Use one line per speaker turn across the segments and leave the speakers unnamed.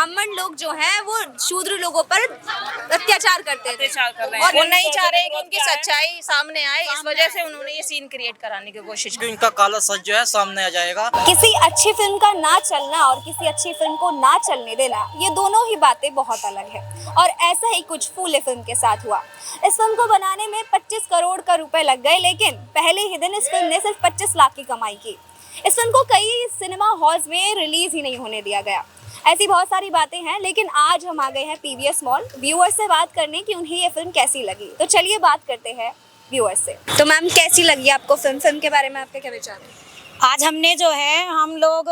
ब्राह्मण लोग जो हैं वो शूद्र लोगों पर अत्याचार करते थे
और वो नहीं चाह रहे कि उनकी सच्चाई सामने आए, इस वजह से उन्होंने ये सीन क्रिएट कराने की कोशिश की।
उनका काला सच जो है सामने आ जाएगा।
किसी अच्छी फिल्म का ना चलना और किसी अच्छी फिल्म को ना चलने देना, ये दोनों ही बातें बहुत अलग है। और ऐसा ही कुछ फूले फिल्म के साथ हुआ। इस फिल्म को बनाने में 25 करोड़ का रुपए लग गए, लेकिन पहले ही दिन इस फिल्म ने सिर्फ 25 लाख की कमाई की। इस फिल्म को कई सिनेमा हॉल्स में रिलीज ही नहीं होने दिया गया। ऐसी बहुत सारी बातें हैं, लेकिन आज हम आ गए हैं पीवीएस मॉल व्यूअर्स से बात करने कि उन्हें ये फिल्म कैसी लगी। तो चलिए बात करते हैं व्यूअर्स से। तो मैम, कैसी लगी आपको फिल्म के बारे में आपके क्या विचार हैं?
आज हमने जो है हम लोग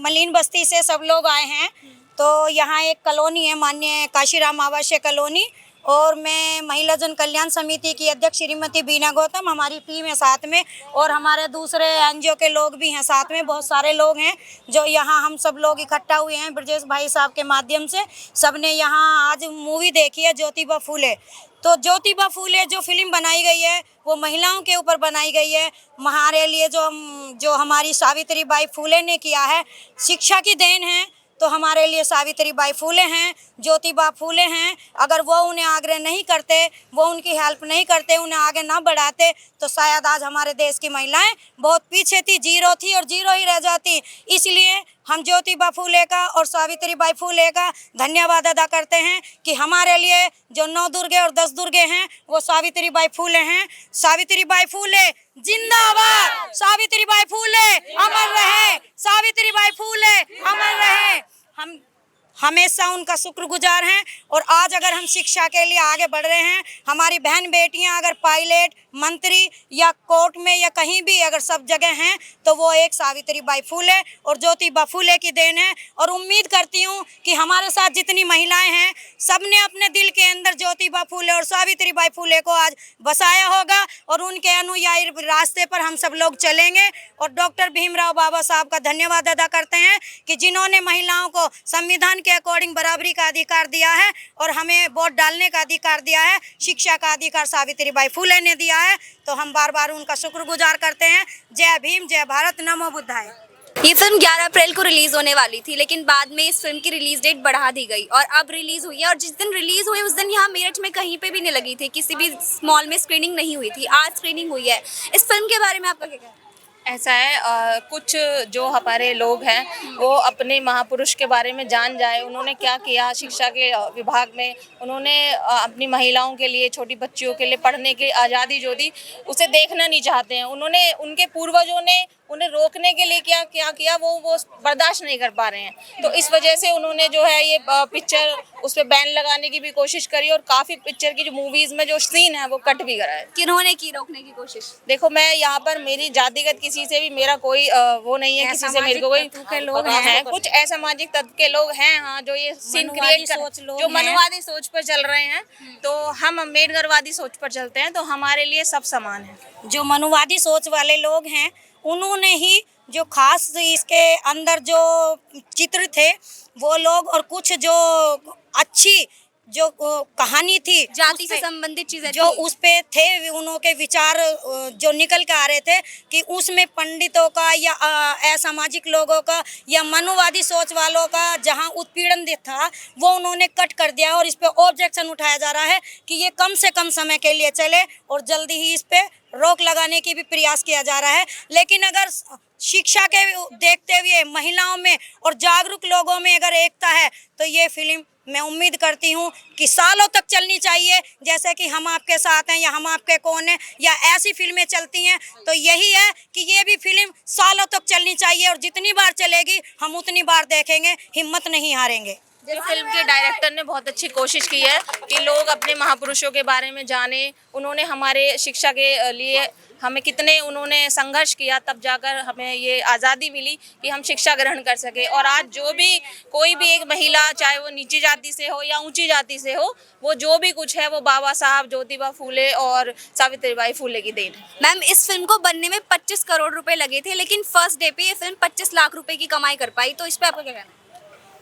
मलिन बस्ती से सब लोग आए हैं। तो यहाँ एक कॉलोनी है, माननीय काशीराम आवासीय कॉलोनी, और मैं महिला जन कल्याण समिति की अध्यक्ष श्रीमती बीना गौतम, हमारी टीम है साथ में, और हमारे दूसरे एनजीओ के लोग भी हैं साथ में। बहुत सारे लोग हैं जो यहाँ हम सब लोग इकट्ठा हुए हैं ब्रजेश भाई साहब के माध्यम से। सबने यहाँ आज मूवी देखी है ज्योतिबा फूले। तो ज्योतिबा फूले जो फिल्म बनाई गई है वो महिलाओं के ऊपर बनाई गई है। हमारे लिए जो हमारी सावित्री बाई फूले ने किया है, शिक्षा की देन है। तो हमारे लिए सावित्री बाई फूले हैं, ज्योतिबा फूले हैं। अगर वो उन्हें आग्रह नहीं करते, वो उनकी हेल्प नहीं करते, उन्हें आगे ना बढ़ाते, तो शायद आज हमारे देश की महिलाएं बहुत पीछे थी, जीरो थी और जीरो ही रह जाती। इसलिए हम ज्योतिबा फूले का और सावित्री बाई फूले का धन्यवाद अदा करते हैं कि हमारे लिए जो 9 दुर्गे और 10 दुर्गे हैं वो सावित्री बाई फूले हैं। सावित्री बाई फूले जिंदाबाद, सावित्री बाई फूले अमर रहे, सावित्री बाई फूले अमर रहे। हम हमेशा उनका शुक्रगुजार हैं। और आज अगर हम शिक्षा के लिए आगे बढ़ रहे हैं, हमारी बहन बेटियां अगर पायलट, मंत्री या कोर्ट में या कहीं भी अगर सब जगह हैं, तो वो एक सावित्री बाई फूले और ज्योतिबा फूले की देन है। और उम्मीद करती हूँ कि हमारे साथ जितनी महिलाएं हैं, सब ने अपने दिल के अंदर ज्योतिबा फूले और सावित्री बाई फूले को आज बसाया होगा, और उनके अनुयायी रास्ते पर हम सब लोग चलेंगे। और डॉक्टर भीमराव बाबा साहब का धन्यवाद अदा करते हैं कि जिन्होंने महिलाओं को संविधान के अकॉर्डिंग बराबरी का अधिकार दिया है और हमें वोट डालने का अधिकार दिया है, शिक्षा का अधिकार सावित्री बाई फूले ने दिया है। तो हम बार बार उनका शुक्रगुजार करते हैं। जय भीम, जय भारत, नमो बुद्धाय।
ये फिल्म 11 अप्रैल को रिलीज होने वाली थी, लेकिन बाद में इस फिल्म की रिलीज डेट बढ़ा दी गई और अब रिलीज हुई है। और जिस दिन रिलीज हुई उस दिन यहाँ मेरठ में कहीं पे भी नहीं लगी थी, किसी भी मॉल में स्क्रीनिंग नहीं हुई थी। आज स्क्रीनिंग हुई है। इस फिल्म के बारे में आपका क्या कहना है?
ऐसा है, कुछ जो हमारे लोग हैं वो अपने महापुरुष के बारे में जान जाए, उन्होंने क्या किया शिक्षा के विभाग में, उन्होंने अपनी महिलाओं के लिए, छोटी बच्चियों के लिए पढ़ने की आज़ादी जो दी, उसे देखना नहीं चाहते हैं। उन्होंने, उनके पूर्वजों ने उन्हें रोकने के लिए क्या क्या किया, वो बर्दाश्त नहीं कर पा रहे हैं। तो इस वजह से उन्होंने जो है ये पिक्चर, उस पर बैन लगाने की भी कोशिश करी, और काफ़ी पिक्चर की जो मूवीज़ में जो सीन है वो कट भी करा है।
किन्होंने की रोकने की कोशिश?
देखो, मैं यहाँ पर मेरी जातिगत किसी से भी मेरा कोई वो नहीं है, किसी से मेरे को कोई लोग हैं, कुछ असामाजिक तत्व के लोग हैं, हाँ, जो ये सीन क्रिएट कर, जो मनुवादी सोच पर चल रहे हैं। तो हम अम्बेडकरवादी सोच पर चलते हैं, तो हमारे लिए सब समान है।
जो मनुवादी सोच वाले लोग हैं, उन्होंने ही जो खास इसके अंदर जो चित्र थे वो लोग, और कुछ जो अच्छी जो कहानी थी
जाति से संबंधित चीजें
जो उस पे थे, उनके विचार जो निकल के आ रहे थे कि उसमें पंडितों का या असामाजिक लोगों का या मनुवादी सोच वालों का जहां उत्पीड़न था वो उन्होंने कट कर दिया। और इस पे ऑब्जेक्शन उठाया जा रहा है कि ये कम से कम समय के लिए चले, और जल्दी ही इस पे रोक लगाने की भी प्रयास किया जा रहा है। लेकिन अगर शिक्षा के देखते हुए महिलाओं में और जागरूक लोगों में अगर एकता है, तो ये फिल्म मैं उम्मीद करती हूँ कि सालों तक चलनी चाहिए। जैसे कि हम आपके साथ हैं या हम आपके कौन हैं या ऐसी फिल्में चलती हैं, तो यही है कि ये भी फिल्म सालों तक चलनी चाहिए, और जितनी बार चलेगी हम उतनी बार देखेंगे, हिम्मत नहीं हारेंगे।
जो फिल्म के डायरेक्टर ने बहुत अच्छी कोशिश की है कि लोग अपने महापुरुषों के बारे में जाने। उन्होंने हमारे शिक्षा के लिए हमें कितने उन्होंने संघर्ष किया, तब जाकर हमें ये आज़ादी मिली कि हम शिक्षा ग्रहण कर सके। और आज जो भी कोई भी एक महिला, चाहे वो नीची जाति से हो या ऊंची जाति से हो, वो जो भी कुछ है वो बाबा साहब, ज्योतिबा फूले और सावित्रीबाई फूले की देन है।
मैम, इस फिल्म को बनने में 25 करोड़ रुपए लगे थे, लेकिन फर्स्ट डे पे ये फिल्म 25 लाख रुपए की कमाई कर पाई। तो इस पे आपका क्या कहना है?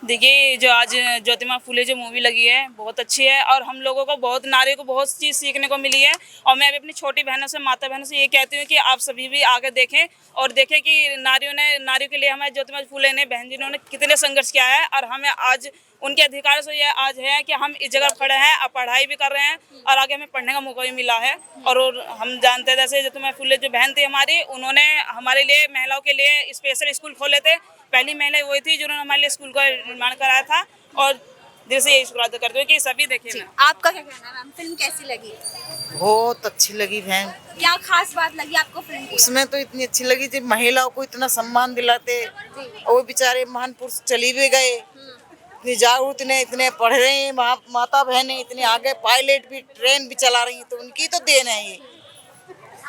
देखिए जो आज ज्योतिबा फूले जो मूवी लगी है बहुत अच्छी है और हम लोगों को बहुत नारियों को बहुत चीज़ सीखने को मिली है। और मैं भी अपनी छोटी बहनों से माता बहनों से ये कहती हूँ कि आप सभी भी आगे देखें और देखें कि नारियों के लिए हमारे ज्योतिबा फूले ने बहन जी ने कितने संघर्ष किया है और हमें आज उनके अधिकार से ये आज है कि हम इस जगह खड़े हैं, अब पढ़ाई भी कर रहे हैं और आगे हमें पढ़ने का मौका भी मिला है। और हम जानते हैं जैसे ज्योतिबा फूले जो बहन थी हमारी, उन्होंने हमारे लिए महिलाओं के लिए स्पेशल स्कूल खोले थे। पहली महिला वही थी जिन्होंने हमारे लिए स्कूल का निर्माण कराया था और दिल से यही शुक्रिया करते हुए कि सभी देखें।
आपका क्या कहना है मैम, फिल्म कैसी लगी?
बहुत अच्छी लगी बहन।
क्या खास बात लगी आपको फिल्म की?
उसमें तो इतनी अच्छी लगी जब महिलाओं को इतना सम्मान दिलाते और वो बेचारे महान पुरुष चली भी गए, इतनी जागरूक इतने पढ़ रहे हैं, माता बहनें इतने आगे, पायलट भी ट्रेन भी चला रही हैं, तो उनकी तो देन है ये।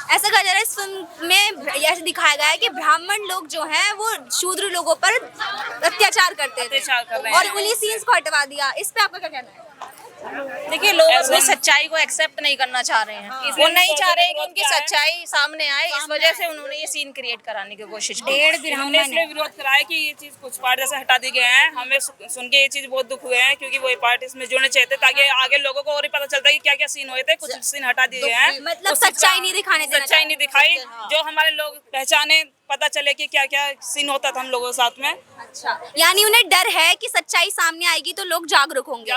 ऐसा कहा जा रहा है इस फिल्म में ऐसे दिखाया गया है कि ब्राह्मण लोग जो हैं वो शूद्र लोगों पर अत्याचार करते थे
अत्याचार कर रहे हैं।
और उन्हीं सीन्स को हटवा दिया। इस पे आपका क्या कहना है?
देखिए लोग अपनी सच्चाई को एक्सेप्ट नहीं करना चाह रहे हैं, वो नहीं चाह रहे हैं कि उनकी सच्चाई सामने आए, इस वजह से उन्होंने ये सीन क्रिएट कराने की कोशिश की।
हमने इसलिए विरोध कराया कि ये चीज़ कुछ पार्ट जैसे हटा दी गए हैं। हमें सुन के ये चीज़ बहुत दुख हुए हैं क्योंकि वो पार्ट इसमें जुड़ने चाहिए थे ताकि आगे लोगों को और भी पता चलता है कि क्या क्या सीन हुए थे। कुछ सीन हटा दिए गए हैं,
मतलब सच्चाई नहीं दिखाने देना
सच्चाई नहीं दिखाई, जो हमारे लोग पहचाने, पता चले कि क्या क्या सीन होता था हम लोगों के साथ में।
अच्छा, यानी उन्हें डर है कि सच्चाई सामने आएगी तो लोग जागरूक होंगे।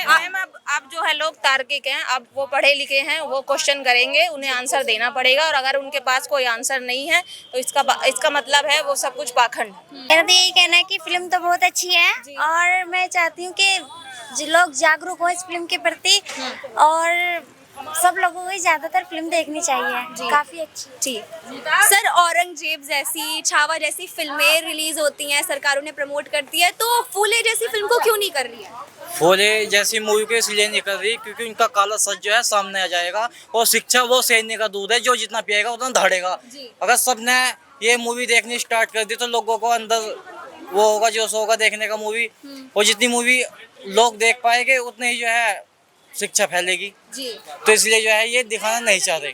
मैम अब जो है लोग तार्किक हैं, अब वो पढ़े लिखे हैं, वो क्वेश्चन करेंगे, उन्हें आंसर देना पड़ेगा और अगर उनके पास कोई आंसर नहीं है तो इसका मतलब है वो सब कुछ पाखंड।
मेरा तो यही कहना है कि फिल्म तो बहुत अच्छी है और मैं चाहती हूँ कि जो लोग जागरूक हो इस फिल्म के प्रति और सब लोगों को ज्यादातर फिल्म देखनी चाहिए, काफी अच्छी।
जी सर, औरंगजेब जैसी, छावा जैसी फिल्में रिलीज होती हैं, सरकार उन्हें प्रमोट करती है, तो फूले जैसी फिल्म को क्यों नहीं कर रही है?
फूले जैसी मूवी को इसलिए नहीं कर रही क्योंकि उनका काला सच जो है सामने आ जाएगा और शिक्षा वो सैन्य का दूध है, जो जितना पिएगा उतना दौड़ेगा। अगर सबने ये मूवी देखनी स्टार्ट कर दी तो लोगों को अंदर वो होगा, जोश होगा देखने का मूवी, और जितनी मूवी लोग देख पाएंगे उतनी ही जो है शिक्षा फैलेगी। तो इसलिए जो है ये दिखाना नहीं चाह रहे।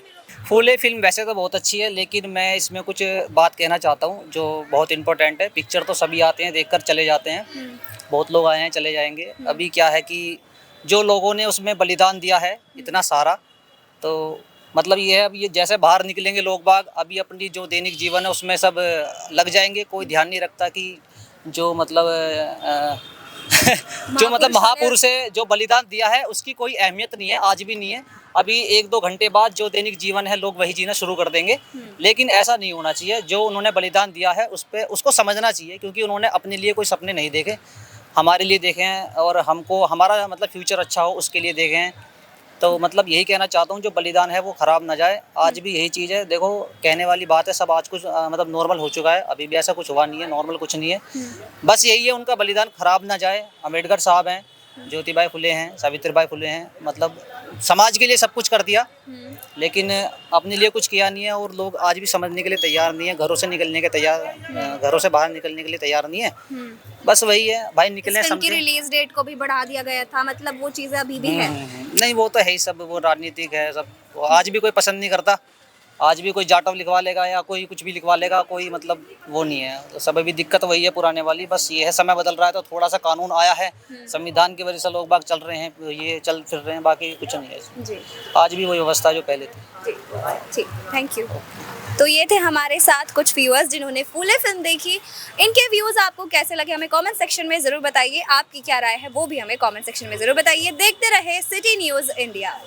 फूले फिल्म वैसे तो बहुत अच्छी है लेकिन मैं इसमें कुछ बात कहना चाहता हूँ जो बहुत इम्पोर्टेंट है। पिक्चर तो सभी आते हैं, देखकर चले जाते हैं, बहुत लोग आए हैं, चले जाएंगे। अभी क्या है कि जो लोगों ने उसमें बलिदान दिया है इतना सारा, तो मतलब ये है अब ये जैसे बाहर निकलेंगे लोग बाग, अभी अपनी जो दैनिक जीवन है उसमें सब लग जाएंगे। कोई ध्यान नहीं रखता कि जो मतलब जो मतलब महापुरुष है, जो बलिदान दिया है उसकी कोई अहमियत नहीं है, आज भी नहीं है। अभी 1-2 घंटे बाद जो दैनिक जीवन है लोग वही जीना शुरू कर देंगे, लेकिन ऐसा नहीं होना चाहिए। जो उन्होंने बलिदान दिया है उसको समझना चाहिए क्योंकि उन्होंने अपने लिए कोई सपने नहीं देखे, हमारे लिए देखे हैं और हमको हमारा मतलब फ्यूचर अच्छा हो उसके लिए देखे हैं। तो मतलब यही कहना चाहता हूँ जो बलिदान है वो ख़राब ना जाए। आज भी यही चीज़ है, देखो कहने वाली बात है, सब आज कुछ मतलब नॉर्मल हो चुका है, अभी भी ऐसा कुछ हुआ नहीं है, नॉर्मल कुछ नहीं है। बस यही है, उनका बलिदान ख़राब ना जाए। अम्बेडकर साहब हैं, ज्योतिबा फुले हैं, सावित्रीबाई फुले हैं, मतलब समाज के लिए सब कुछ कर दिया लेकिन अपने लिए कुछ किया नहीं है और लोग आज भी समझने के लिए तैयार नहीं है, घरों से बाहर निकलने के लिए तैयार नहीं है। बस वही है भाई, निकले
फिल्म की रिलीज डेट को भी बढ़ा दिया गया था, मतलब वो चीज़ें अभी भी है।
नहीं वो तो है ही, सब वो राजनीतिक है सब, आज भी कोई पसंद नहीं करता, आज भी कोई जाटव लिखवा लेगा या कोई कुछ भी लिखवा लेगा, कोई मतलब वो नहीं है। तो सब अभी दिक्कत वही है पुराने वाली, बस ये है समय बदल रहा है तो थोड़ा सा कानून आया है, संविधान की वजह से लोग बाग चल रहे हैं, ये चल फिर रहे हैं, बाकी कुछ नहीं है जी। आज भी वही व्यवस्था जो पहले थी
जी। Thank you. तो ये थे हमारे साथ कुछ व्यूअर्स जिन्होंने फूले फिल्म देखी। इनके व्यूज़ आपको कैसे लगे हमें कमेंट सेक्शन में ज़रूर बताइए, आपकी क्या राय है वो भी हमें कमेंट सेक्शन में ज़रूर बताइए। देखते रहे सिटी न्यूज़ इंडिया।